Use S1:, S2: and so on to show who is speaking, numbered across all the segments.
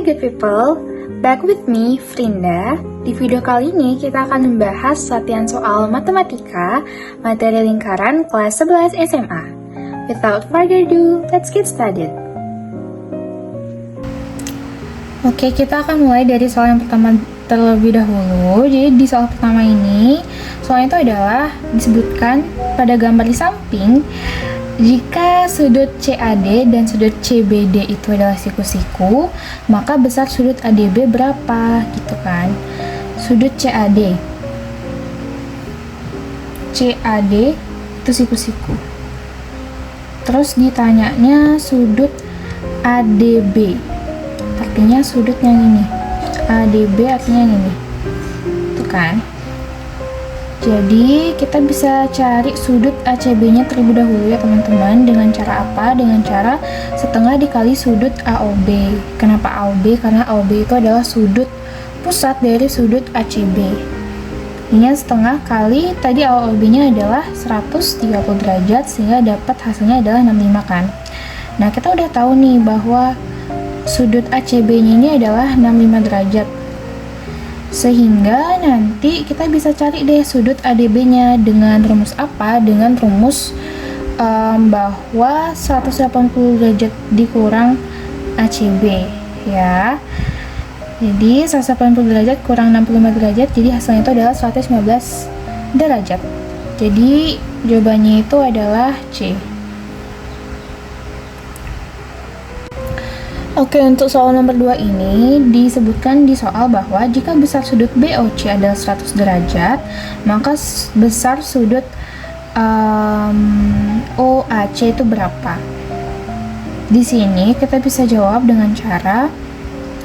S1: good people, back with me, Frinda. Di video kali ini kita akan membahas latihan soal matematika, materi lingkaran kelas 11 SMA. Without further ado, let's get started. Oke, kita akan mulai dari soal yang pertama terlebih dahulu. Jadi di soal pertama ini, soalnya itu adalah disebutkan pada gambar di samping, jika sudut CAD dan sudut CBD itu adalah siku-siku, maka besar sudut ADB berapa? Gitu kan. Sudut CAD itu siku-siku. Terus ditanyanya sudut ADB, artinya sudut yang ini. ADB artinya yang ini. Tuh kan. Jadi kita bisa cari sudut ACB-nya terlebih dahulu ya teman-teman. Dengan cara apa? Dengan cara setengah dikali sudut AOB. Kenapa AOB? Karena AOB itu adalah sudut pusat dari sudut ACB. Ini setengah kali tadi AOB-nya adalah 130 derajat, sehingga dapat hasilnya adalah 65 kan. Nah, kita udah tahu nih bahwa sudut ACB-nya ini adalah 65 derajat. Sehingga nanti kita bisa cari deh sudut ADB-nya dengan rumus apa? Dengan rumus bahwa 180 derajat dikurang ACB ya. Jadi 180 derajat kurang 65 derajat, jadi hasilnya itu adalah 115 derajat. Jadi jawabannya itu adalah C. Oke, untuk soal nomor 2 ini disebutkan di soal bahwa jika besar sudut BOC adalah 100 derajat, maka besar sudut OAC itu berapa? Di sini kita bisa jawab dengan cara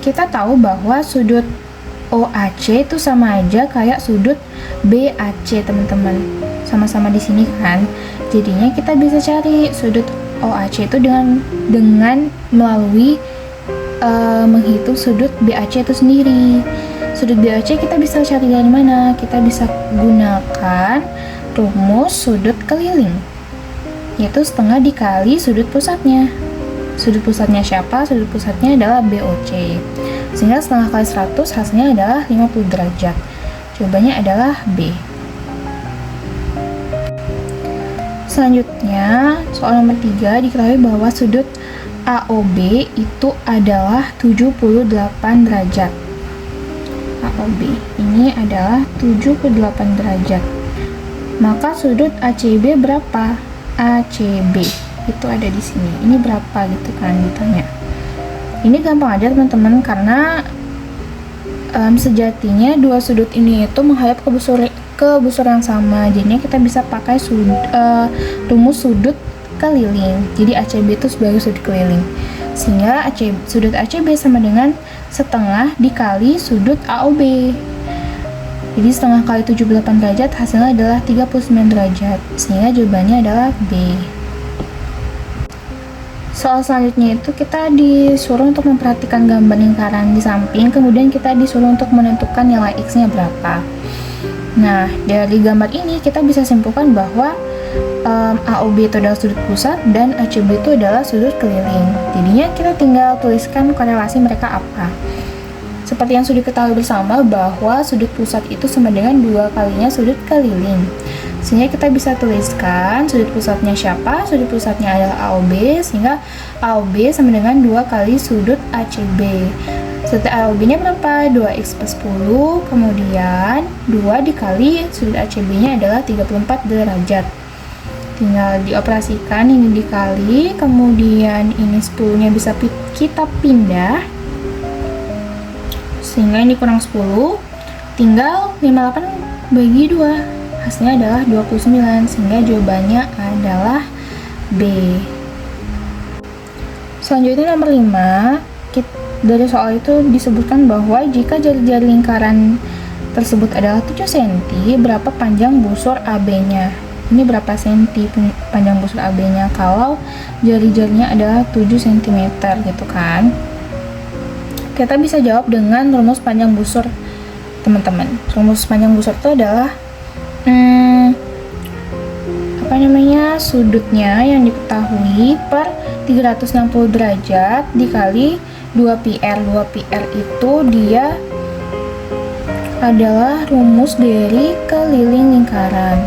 S1: kita tahu bahwa sudut OAC itu sama aja kayak sudut BAC, teman-teman. Sama-sama di sini kan. Jadinya kita bisa cari sudut OAC itu dengan melalui menghitung sudut BAC itu sendiri. Sudut BAC kita bisa cari dari mana? Kita bisa gunakan rumus sudut keliling, yaitu setengah dikali sudut pusatnya. Sudut pusatnya siapa? Sudut pusatnya adalah BOC. Sehingga setengah kali 100 hasilnya adalah 50 derajat. Jawabannya adalah B. Selanjutnya, soal nomor 3 diketahui bahwa sudut AOB itu adalah 78 derajat. AOB ini adalah 78 derajat. Maka sudut ACB berapa? ACB itu ada di sini. Ini berapa gitu kan ditanya. Ini gampang aja teman-teman, karena sejatinya dua sudut ini itu menghadap ke busur yang sama. Jadinya kita bisa pakai rumus sudut keliling. Jadi ACB itu sebagai sudut keliling. Sehingga sudut ACB sama dengan setengah dikali sudut AOB. Jadi setengah kali 78 derajat hasilnya adalah 39 derajat. Sehingga jawabannya adalah B. Soal selanjutnya itu kita disuruh untuk memperhatikan gambar lingkaran di samping, kemudian kita disuruh untuk menentukan nilai X-nya berapa. Nah, dari gambar ini kita bisa simpulkan bahwa AOB itu adalah sudut pusat dan ACB itu adalah sudut keliling. Jadinya kita tinggal tuliskan korelasi mereka apa. Seperti yang sudah diketahui bersama bahwa sudut pusat itu sama dengan 2 kalinya sudut keliling. Sehingga kita bisa tuliskan sudut pusatnya siapa? Sudut pusatnya adalah AOB, sehingga AOB sama dengan 2 kali sudut ACB. Sudut AOB-nya berapa? 2x plus 10, kemudian 2 dikali sudut ACB-nya adalah 34 derajat. Tinggal dioperasikan, ini dikali, kemudian ini 10-nya bisa kita pindah, sehingga ini kurang 10, tinggal 58 bagi 2, hasilnya adalah 29, sehingga jawabannya adalah B. Selanjutnya nomor 5, dari soal itu disebutkan bahwa jika jari-jari lingkaran tersebut adalah 7 cm, berapa panjang busur AB-nya? Ini berapa senti panjang busur AB-nya kalau jari-jarinya adalah 7 cm gitu kan. Kita bisa jawab dengan rumus panjang busur, teman-teman. Rumus panjang busur itu adalah sudutnya yang diketahui per 360 derajat dikali 2πr. 2πr itu dia adalah rumus dari keliling lingkaran.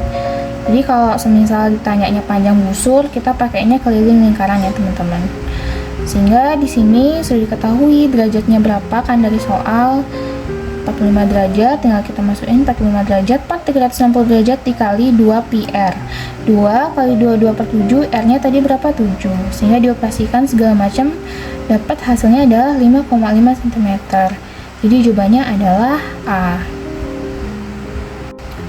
S1: Jadi kalau semisal ditanyanya panjang busur, kita pakainya keliling lingkaran ya teman-teman. Sehingga di sini sudah diketahui derajatnya berapa kan dari soal 45 derajat, tinggal kita masukin 45 derajat per 360 derajat dikali 2πr. 2 kali 2 per 7, R-nya tadi berapa? 7. Sehingga dioperasikan segala macam, dapat hasilnya adalah 5,5 cm. Jadi jawabannya adalah A.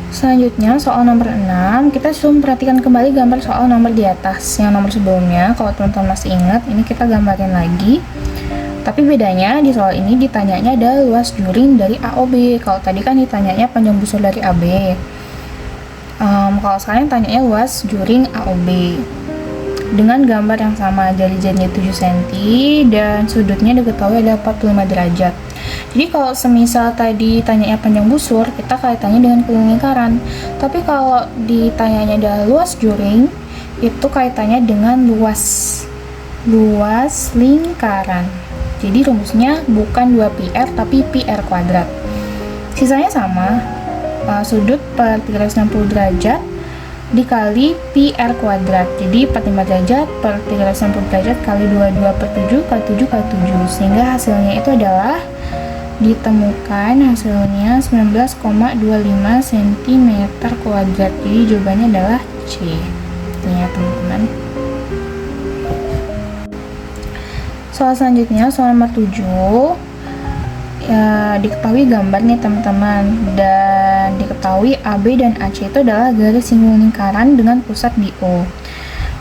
S1: Selanjutnya soal nomor 6, kita suruh perhatikan kembali gambar soal nomor di atas. Yang nomor sebelumnya, kalau teman-teman masih ingat, ini kita gambarin lagi. Tapi bedanya di soal ini ditanyanya ada luas juring dari AOB. Kalau tadi kan ditanyanya panjang busur dari AB. Kalau sekarang tanyanya luas juring AOB. Dengan gambar yang sama, jari-jarinya 7 cm dan sudutnya diketahui ada 45 derajat. Jadi kalau semisal tadi tanyanya panjang busur, kita kaitannya dengan keliling lingkaran. Tapi kalau ditanyanya ada luas juring, itu kaitannya dengan luas lingkaran. Jadi rumusnya bukan 2πr tapi πr kuadrat. Sisanya sama, sudut per 360 derajat dikali πr kuadrat. Jadi 45 derajat per 360 derajat kali 22 per 7 kali 7 kali 7. Sehingga hasilnya itu adalah ditemukan hasilnya 19,25 cm kuadrat. Jadi jawabannya adalah C. Ya teman-teman. Soal selanjutnya, soal nomor 7, ya, diketahui gambar nih teman-teman, dan diketahui AB dan AC itu adalah garis singgung lingkaran dengan pusat di O.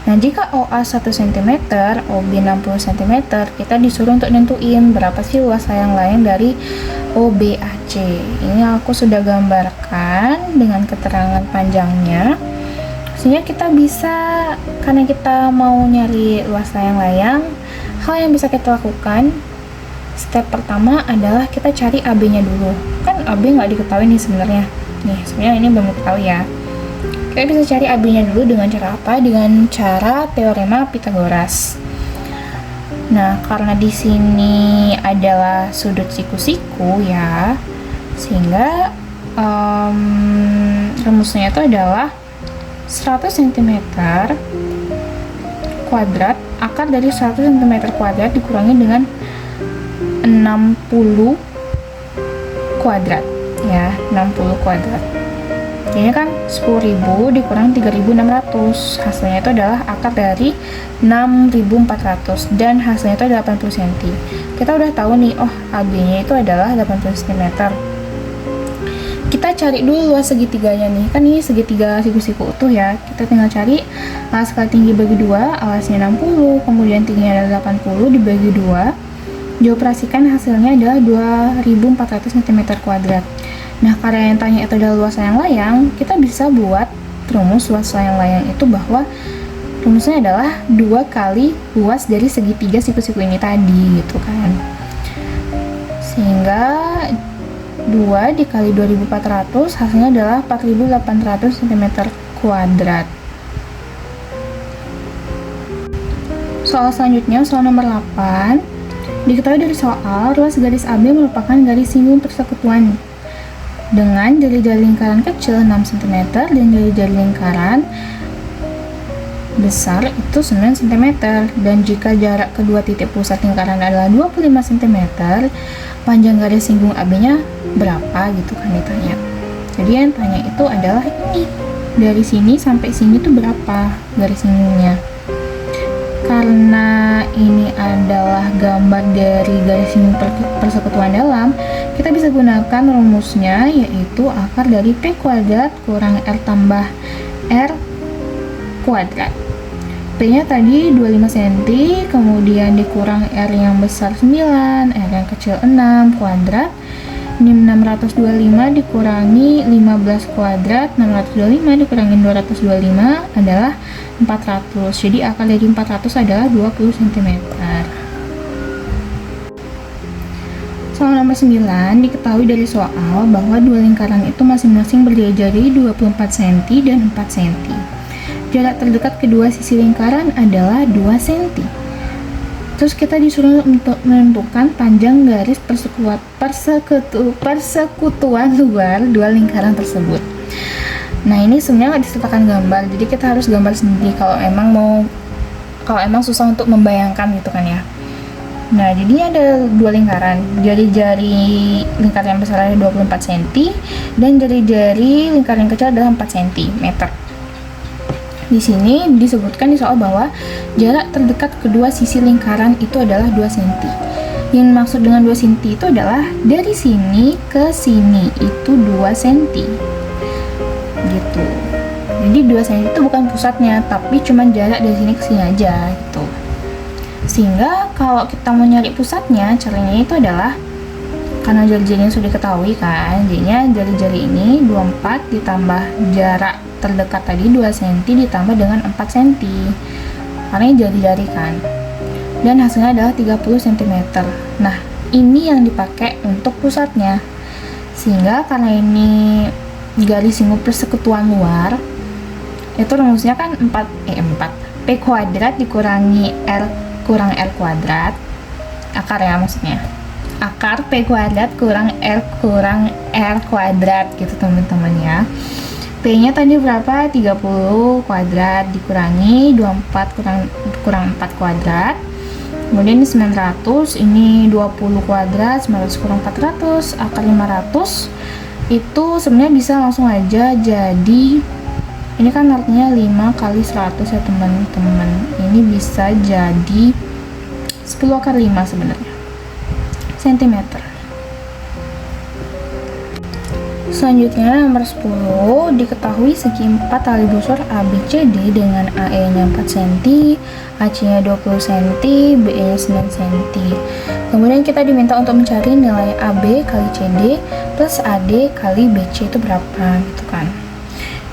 S1: Nah, jika OA 1 cm, OB 60 cm, kita disuruh untuk nentuin berapa sih luas layang-layang dari OBAC. Ini aku sudah gambarkan dengan keterangan panjangnya. Sehingga kita bisa, karena kita mau nyari luas layang-layang, hal yang bisa kita lakukan, step pertama adalah kita cari AB-nya dulu. Kan AB nggak diketahui nih sebenarnya. Nih, sebenarnya ini belum diketahui ya. Kita bisa cari AB-nya dulu dengan cara apa? Dengan cara teorema Pythagoras. Nah, karena di sini adalah sudut siku-siku ya, sehingga rumusnya itu adalah 100 cm kuadrat, akar dari 100 cm kuadrat dikurangi dengan 60 kuadrat ya, 60 kuadrat. Ini kan 10.000 dikurang 3.600, hasilnya itu adalah akar dari 6.400 dan hasilnya itu adalah 80 cm. Kita udah tahu nih, oh AB-nya itu adalah 80 cm. Kita cari dulu luas segitiganya nih, kan ini segitiga siku-siku utuh ya. Kita tinggal cari skala tinggi bagi 2, alasnya 60, kemudian tingginya adalah 80 dibagi 2. Dioperasikan hasilnya adalah 2.400 cm kuadrat. Nah, karena yang tanya itu adalah luas layang-layang, kita bisa buat rumus luas layang-layang itu bahwa rumusnya adalah 2 kali luas dari segitiga siku-siku ini tadi gitu kan. Sehingga 2 dikali 2.400 hasilnya adalah 4.800 cm kuadrat. Soal selanjutnya, soal nomor 8. Diketahui dari soal, ruas garis AB merupakan garis singgung persekutuan dengan jari-jari lingkaran kecil 6 cm dan jari-jari lingkaran besar itu 9 cm. Dan jika jarak kedua titik pusat lingkaran adalah 25 cm, panjang garis singgung AB-nya berapa gitu kan ditanya. Jadi yang tanya itu adalah ini, dari sini sampai sini tuh berapa garis singgungnya. Karena ini adalah gambar dari garis singgung persekutuan dalam, kita bisa gunakan rumusnya, yaitu akar dari P kuadrat kurang R tambah R kuadrat. P-nya tadi 25 cm, kemudian dikurang R yang besar 9, R yang kecil 6 kuadrat. Ini 625 dikurangi 15 kuadrat, 625 dikurangi 225 adalah 400. Jadi akar dari 400 adalah 20 cm. Soal nomor 9, diketahui dari soal bahwa dua lingkaran itu masing-masing berjari-jari 24 cm dan 4 cm. Jarak terdekat kedua sisi lingkaran adalah 2 cm. Terus kita disuruh untuk menentukan panjang garis persekutuan luar dua lingkaran tersebut. Nah, ini sebenarnya nggak disertakan gambar, jadi kita harus gambar sendiri kalau emang susah untuk membayangkan gitu kan ya. Nah, jadi ada dua lingkaran, jari-jari lingkaran yang besar ada 24 cm dan jari-jari lingkaran yang kecil adalah 4 cm. Di sini disebutkan di soal bahwa jarak terdekat kedua sisi lingkaran itu adalah 2 cm. Yang maksud dengan 2 cm itu adalah dari sini ke sini itu 2 cm. Gitu. Jadi 2 cm itu bukan pusatnya, tapi cuma jarak dari sini ke sini aja gitu. Sehingga kalau kita mau nyari pusatnya, caranya itu adalah karena jari-jarinya sudah diketahui kan, jadinya jari-jari ini 24 ditambah jarak terdekat tadi 2 cm ditambah dengan 4 cm karena ini jari-jari kan, dan hasilnya adalah 30 cm. Nah, ini yang dipakai untuk pusatnya, sehingga karena ini garis lingkup persekutuan luar, itu rumusnya kan 4 P kuadrat dikurangi R kurang R kuadrat, akar ya maksudnya, akar P kuadrat kurang R kuadrat gitu teman-teman ya. P-nya tadi berapa? 30 kuadrat dikurangi 24 kurang 4 kuadrat. Kemudian ini 900, ini 20 kuadrat, 900 kurang 400, akar 500. Itu sebenarnya bisa langsung aja jadi, ini kan artinya 5 kali 100 ya teman-teman. Ini bisa jadi 10 akar 5 sebenarnya. Sentimeter. Selanjutnya nomor 10, diketahui segi 4 tali busur ABCD dengan AE-nya 4 cm, AC-nya 20 cm, BE-nya 9 cm. Kemudian kita diminta untuk mencari nilai AB kali CD plus AD kali BC itu berapa gitu kan.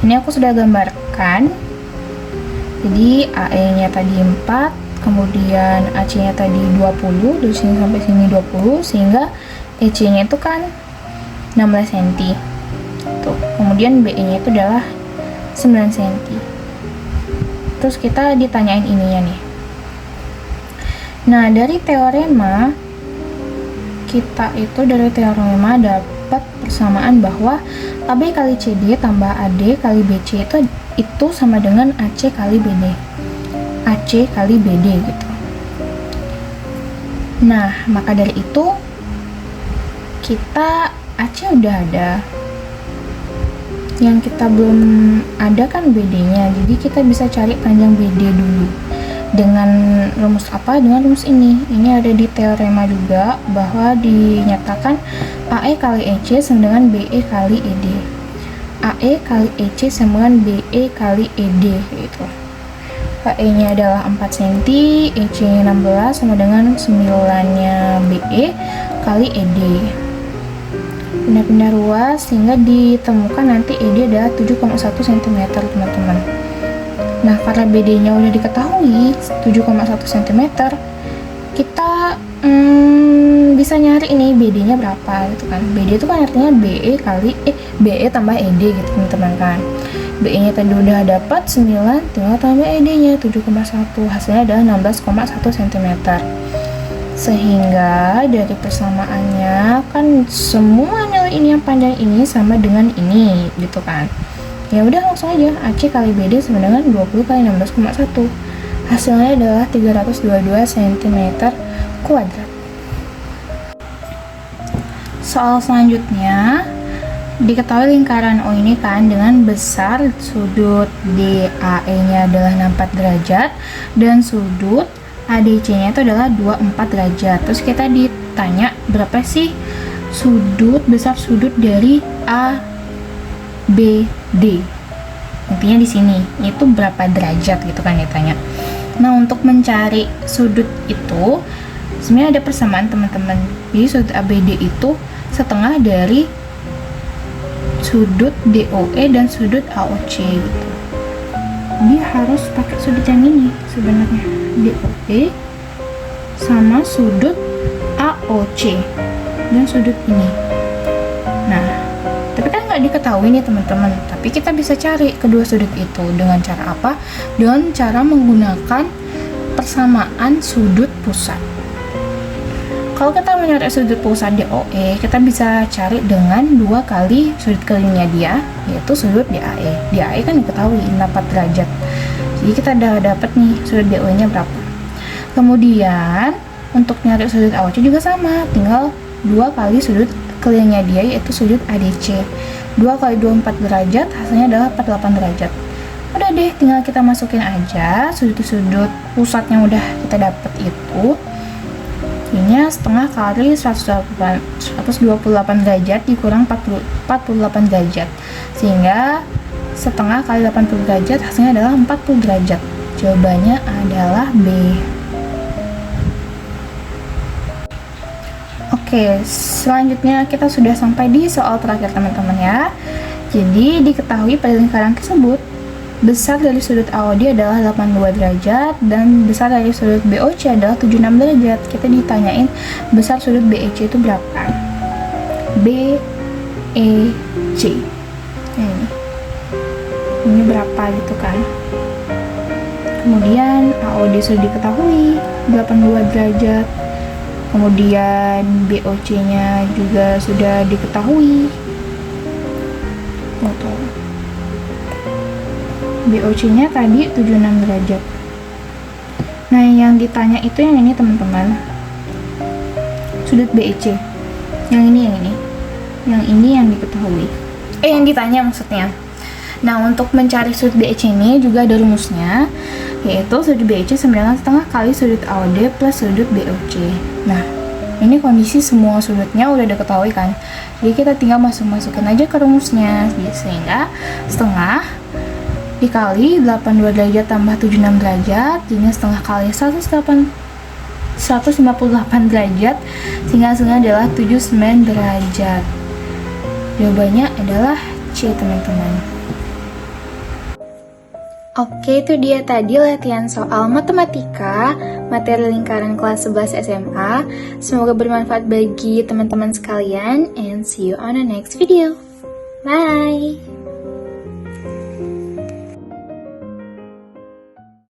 S1: Ini aku sudah gambarkan. Jadi AE-nya tadi 4, kemudian AC-nya tadi 20, dari sini sampai sini 20, sehingga EC-nya itu kan 16 cm. Tuh. Kemudian BE-nya itu adalah 9 cm. Terus kita ditanyain ininya nih. Nah, dari teorema dapat persamaan bahwa AB kali CD tambah AD kali BC itu sama dengan AC kali BD. AC kali BD gitu. Nah, maka dari itu kita AC udah ada, yang kita belum ada kan BD-nya, jadi kita bisa cari panjang BD dulu dengan rumus apa? Dengan rumus ini ada di teorema juga, bahwa dinyatakan AE kali EC sama dengan BE kali ED. AE kali EC sama dengan BE kali ED gitu. AE nya adalah 4 cm, EC nya 16 sama dengan 9 nya BE kali ED. Pindah-pindah ruas sehingga ditemukan nanti ED adalah 7,1 cm teman-teman. Nah, karena BD nya udah diketahui 7,1 cm, kita bisa nyari ini BD nya berapa gitu kan. BD itu kan artinya BE tambah ED gitu teman-teman kan. BE nya tadi udah dapat 9, tinggal tambah ED nya 7,1, hasilnya adalah 16,1 cm. Sehingga dari persamaannya kan semua nilai ini yang panjang ini sama dengan ini gitu kan. Ya udah langsung aja, AC kali BD sama dengan 20 kali 16,1. Hasilnya adalah 322 cm kuadrat. Soal selanjutnya, diketahui lingkaran O ini kan dengan besar sudut DAE-nya adalah 64 derajat dan sudut ADC-nya itu adalah 24 derajat. Terus kita ditanya berapa sih besar sudut dari ABD. Intinya di sini itu berapa derajat gitu kan ditanya. Nah, untuk mencari sudut itu sebenarnya ada persamaan teman-teman. Jadi sudut ABD itu setengah dari sudut DOE dan sudut AOC gitu. Dia harus pakai sudut yang ini sebenarnya, DOE sama sudut AOC dan sudut ini. Nah, tapi kan nggak diketahui nih teman-teman, tapi kita bisa cari kedua sudut itu dengan cara apa? Dengan cara menggunakan persamaan sudut pusat. Kalau kita mau nyari sudut pusat DOE, kita bisa cari dengan 2 kali sudut kelilingnya dia, yaitu sudut DAE. DAE kan diketahui 4 derajat. Jadi kita udah dapet nih sudut DOE-nya berapa. Kemudian untuk nyari sudut AOC juga sama, tinggal 2 kali sudut kelilingnya dia, yaitu sudut ADC. 2 kali 2 4 derajat, hasilnya adalah 48 derajat. Udah deh, tinggal kita masukin aja sudut-sudut pusatnya udah kita dapet itu. Ini setengah kali 128 derajat dikurang 48 derajat, sehingga setengah kali 80 derajat hasilnya adalah 40 derajat. Jawabannya adalah B. Oke, selanjutnya kita sudah sampai di soal terakhir teman-teman ya. Jadi diketahui pada lingkaran tersebut besar dari sudut AOD adalah 82 derajat dan besar dari sudut BOC adalah 76 derajat. Kita ditanyain besar sudut BEC itu berapa? BEC. Ini berapa gitu kan? Kemudian AOD sudah diketahui 82 derajat. Kemudian BOC-nya juga sudah diketahui. BOC-nya tadi 76 derajat. Nah, yang ditanya itu yang ini teman-teman. Sudut BEC. Yang ini. Yang ini yang diketahui. Yang ditanya maksudnya. Nah, untuk mencari sudut BEC ini juga ada rumusnya, yaitu sudut BEC 9,5 kali sudut AOD plus sudut BOC. Nah, ini kondisi semua sudutnya udah diketahui kan. Jadi kita tinggal masukin aja ke rumusnya. Sehingga setengah dikali 82 derajat tambah 76 derajat, jadinya setengah kali 158 derajat, sehingga hasilnya adalah 79 derajat. Jawabannya adalah C teman-teman. Oke, itu dia tadi latihan soal matematika materi lingkaran kelas 11 SMA. Semoga bermanfaat bagi teman-teman sekalian, and see you on the next video. Bye!